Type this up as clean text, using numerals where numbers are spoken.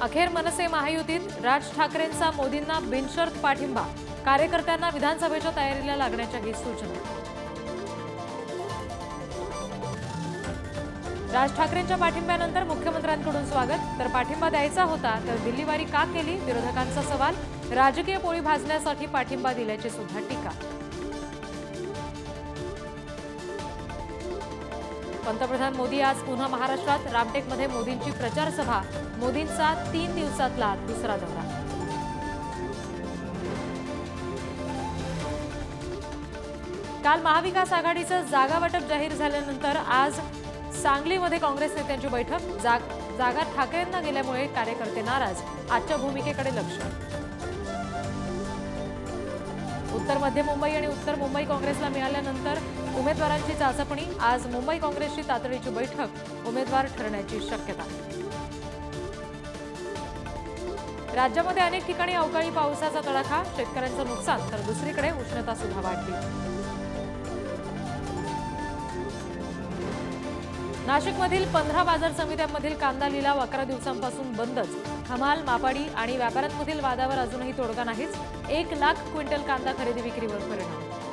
अखेर मनसे महायुतीत राज ठाकरेंचा मोदींना बिनशर्त पाठिंबा, कार्यकर्त्यांना विधानसभेच्या तयारीला लागण्याच्याही सूचना। राज ठाकरेंच्या पाठिंब्यानंतर मुख्यमंत्र्यांकडून स्वागत, तर पाठिंबा द्यायचा होता तर दिल्लीवारी का केली, विरोधकांचा सवाल। राजकीय पोळी भाजण्यासाठी पाठिंबा दिल्याची सुद्धा टीका। पंतप्रधान मोदी आज पुन्हा महाराष्ट्रात, रामटेकमध्ये मोदींची प्रचार सभा, मोदींचा 3 दिवसातला दुसरा दौरा। काल महाविकास आघाडीचं जागा वाटप जाहीर झाल्यानंतर आज सांगलीमध्ये काँग्रेस नेत्यांची बैठक, जागा ठाकरेंना गेल्यामुळे कार्यकर्ते नाराज, आजच्या भूमिकेकडे लक्ष। उत्तर मध्य मुंबई आणि उत्तर मुंबई काँग्रेसला मिळाल्यानंतर उमेदवारांची चाचपणी, आज मुंबई काँग्रेसची तातडीची बैठक, उमेदवार ठरण्याची शक्यता। राज्यामध्ये अनेक ठिकाणी अवकाळी पावसाचा तडाखा, शेतकऱ्यांचं नुकसान, तर दुसरीकडे उष्णता सुद्धा वाढली। नाशिकमधील 15 बाजार समित्यांमधील कांदा लिलाव 11 दिवसांपासून बंदच, हमाल, मापाडी आणि व्यापाऱ्यांमधील वादावर अजूनही तोडगा नाहीच। 1 लाख क्विंटल कांदा खरेदी विक्रीवर परिणाम।